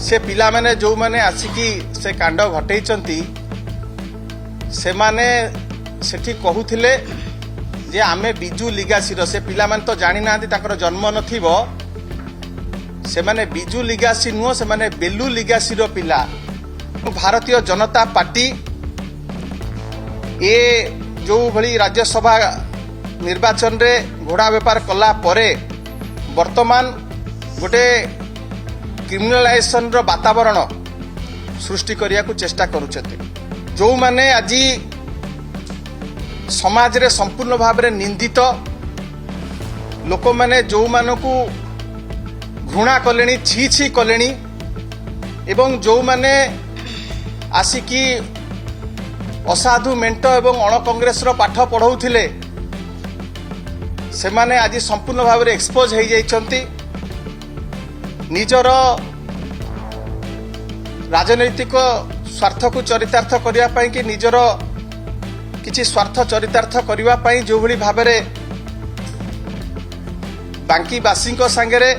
से पिला माने जो माने आसिकी से कांड घटेइचंती से माने सेठी कहूथिले जे आमे बिजू लिगासीर से पिला माने तो जानि नांती ताकर जन्म नथिबो से माने बिजू लिगासी नुह से माने बेलू लिगासीर पिला। भारतीय जनता पार्टी ए जो भली राज्यसभा निर्वाचन रे घोड़ा बेपार कला परे वर्तमान गोटे क्रिमिनालाइजेशन रो वातावरण सृष्टि करिया को चेष्टा करुछथि। जो माने आज समाज रे संपूर्ण भाव रे निंदित लोक माने जो मानकु घृणा कलेनी छी छी कलेनी एवं जो माने आसिकी असाधु मेंट एवं अण कांग्रेस रो पाठ पढ़ौथिले से माने आज संपूर्ण भाव रे एक्सपोज हो जाइछंती। निजर राजनैतिक स्वार्थ को चरितार्थ करिया पई कि निजर किछि स्वार्थ चरितार्थ करिवा पई जो भली भाव रे बांकी बासी को संगे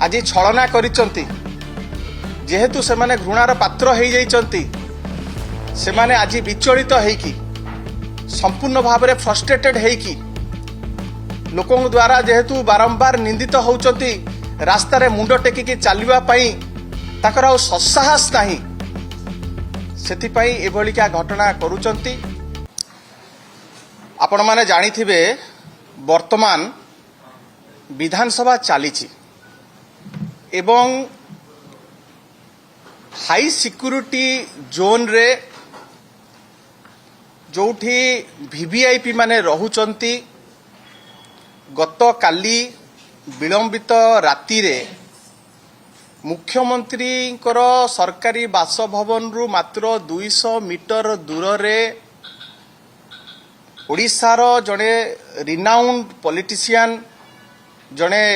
आज छलना करिसंती जेहेतु से माने घृणार पात्र हो जाइछंती से माने आज विचलित हेकी संपूर्ण भाव रे फ्रस्ट्रेटेड हेकी लोकों द्वारा जेहेतु बारंबार निंदित होउचंती रास्ता रे मुंड टेकिकी चलवा पई ताकर आ ससाहस नाही सेति पई एभलिका घटना करूचंती। आपण माने जानिथिबे वर्तमान विधानसभा चलीची एवं हाई सिक्यूरिटी जोन रे जोठी वीवीआईपी माने रहुचंती गत काली विलंबित राति रे मुख्यमंत्री सरकारी बासभवन रु मात्र 200 मीटर दूर रे ओडिशार जड़े रिनाउंड पॉलिटिशियन जड़े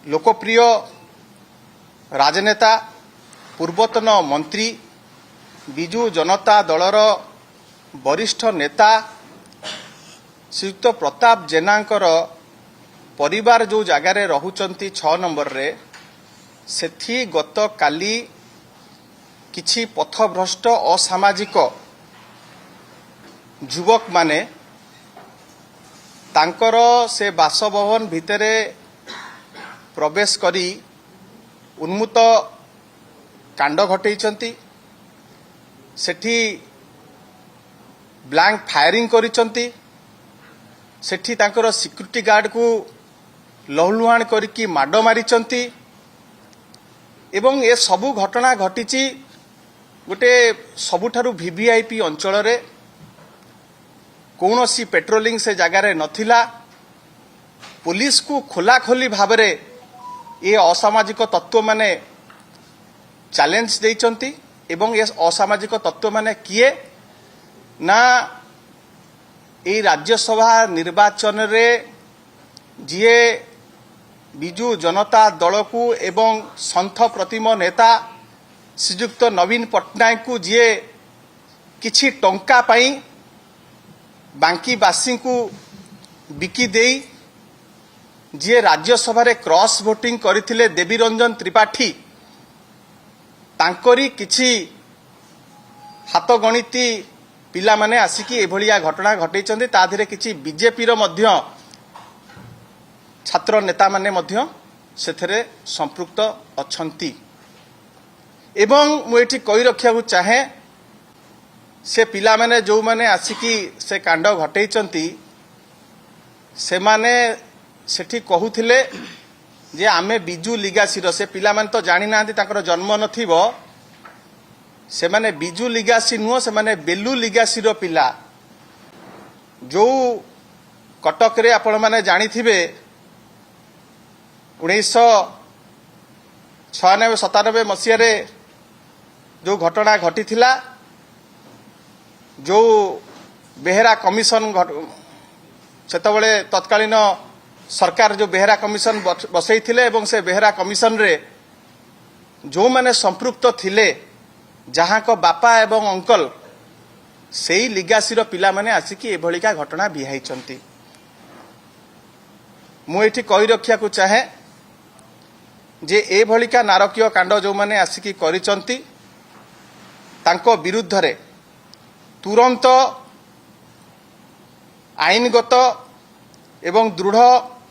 लोकप्रिय राजनेता पूर्वतन मंत्री बिजू जनता दलर वरिष्ठ नेता श्रीयुक्त प्रताप जेनांकर परिवार जो जगार रहुचंती 6 नंबर रे सेठी गत काली किछि पथभ्रष्ट असामाजिक युवक माने तांकर से बासभवन भितरे प्रवेश करी उन्मुत कांड घटेइचंती सेठी ब्लैंक फायरिंग करिचंती सेठी तांकर सिक्यूरिटी गार्ड को लहुलुहाण करके माड मारिचंती एवं ए सबु घटना घटीची गोटे सबुठारु वीवीआईपी अंचल रे कौनसी पेट्रोलिंग से जगार नथिला पुलिस को खोलाखोली भाव रे ए असामाजिक तत्व माने चैलेंज देइचंती एवं ए असामाजिक तत्व माने किए ना ए राज्यसभा निर्वाचन रे जीए बिजू जनता दल को एवं संथ प्रतिम नेता श्रीयुक्त नवीन पट्टनायक को जीए किछि टंका पाई बांकी बासी को बिकी देई जीए राज्यसभा रे क्रॉस वोटिंग करथिले देवी रंजन त्रिपाठी तांकरी किछि हाथ गणिती पिला माने आसिकी एभलिया घटना घटेइचंती ता धीरे किछि बीजेपी रो मध्य छात्र नेता माने मध्य सेथरे संपृक्त अछंती एवं मु एठी कहि रखिया को चाहे से पिला माने जो माने आसिकी से कांड घटेइचंती से माने सेठी कहूथिले जे आमे बिजू लिगासीर से पिला माने तो जानि नांती ताकर जन्म नथिबो से माने बिजू लिगासी नुह से माने बेलू लिगासीर पिला जो कटक रे आपण माने जानिथिबे 1996-97 मसीह रे जो घटना घटी थिला जो बेहेरा कमिशन सेतबळे तत्कालीन सरकार जो बेहेरा कमिशन बसई थिले एवं से बेहेरा कमिशन रे जो माने संपृक्त थिले जहाँ को बापा एवं अंकल से लिगासीर पिला माने आसिकी एभलिका घटना बिहाइचंती। मु एठी कहि रखिया को चाहे जे एभलिका नारकीय कांड जो माने आसिकी करिसंती तांको विरुद्ध रे तुरंत आईनगत एवं दृढ़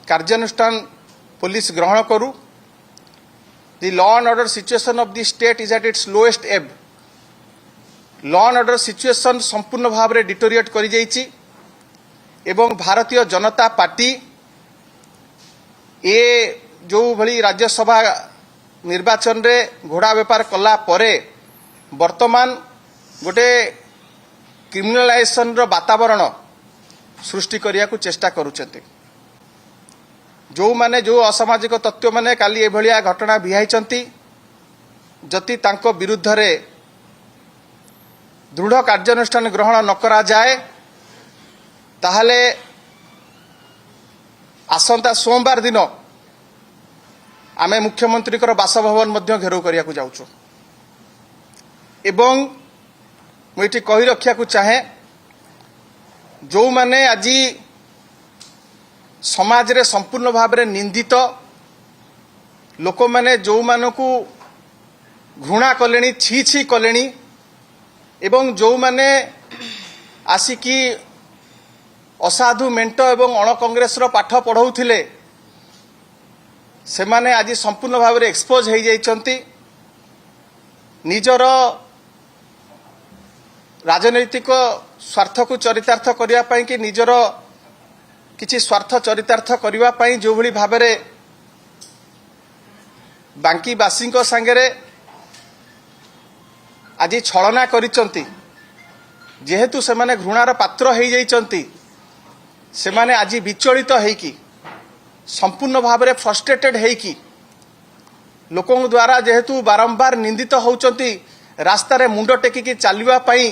कार्यानुष्ठान पुलिस ग्रहण करू। The law and order situation of the state is at its lowest ebb. Law and order situation संपूर्ण भाव में डिटोरिएट करि जाइछि एवं भारतीय जनता पार्टी ए जो भली राज्यसभा निर्वाचन रे घोड़ा बेपार कला परे वर्तमान गोटे क्रिमिनलाइजेशन रो वातावरण सृष्टि करिया को चेष्टा करूछन्ते। जो माने जो असामाजिक तत्व माने काली ए भलिया घटना भिहाइछन्ती जति तांको विरुद्ध रे दृढ़ कार्यानुष्ठान ग्रहण न करा जाए ताहले आसंता सोमवार दिन आमे मुख्यमंत्री बासभवन मध्य घेराव करिया को जाउछु एवं मुझे कही रखिया को चाहे जो माने आज समाज रे संपूर्ण भाव में निंदित लोक माने जो मानकु घृणा कलेनी छी छी कलेनी एवं जो माने आसिकी असाधु मेंट एवं अण कांग्रेस रो पाठ पढ़ाउथिले से माने आज संपूर्ण भाव में एक्सपोज हो जाइछन्ती निजर राजनैतिक स्वार्थ को चरितार्थ करिया पई कि निजर किछि स्वार्थ चरितार्थ करिवा पई जो भली भाव में बांकी बासी सांगरे आज छलना करिसंती जेहेतु से माने घृणार पात्र हो जाइछन्ती से माने आज विचलित हेकी संपूर्ण भाव में फ्रस्ट्रेटेड हेकी लोकों द्वारा जेहेतु बारंबार निंदित होउचंती रास्ता रे मुंड टेकिकी चलवा पई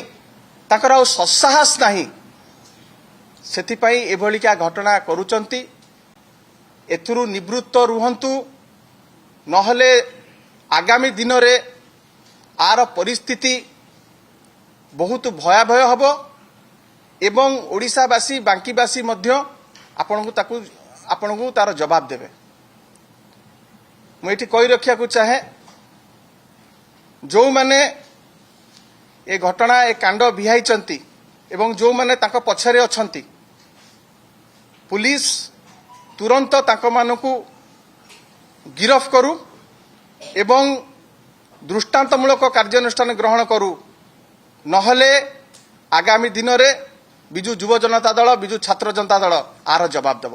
ताकर आ ससाहस नाही सेथि पई एभलिका घटना करूचंती एथुरु निवृत्त रुहंतु नहले आगामी दिन रे आर परिस्थिति बहुत भयावह हबो एवं ओडिशावासी बांकीवासी मध्य आपनकु तार जवाब देबे। मुझे कही रखिया को चाहे जो माने ए घटना ए कांड भिहाइचंती एवं जो माने तांको पछरे अछंती पुलिस तुरंत तांको मानकु गिरफ करू एवं दृष्टांतमूलक कार्यानुष्ठान ग्रहण करू नहले आगामी दिन रे बिजु युव जनता दल बिजु छात्र जनता दल आर जवाब देव।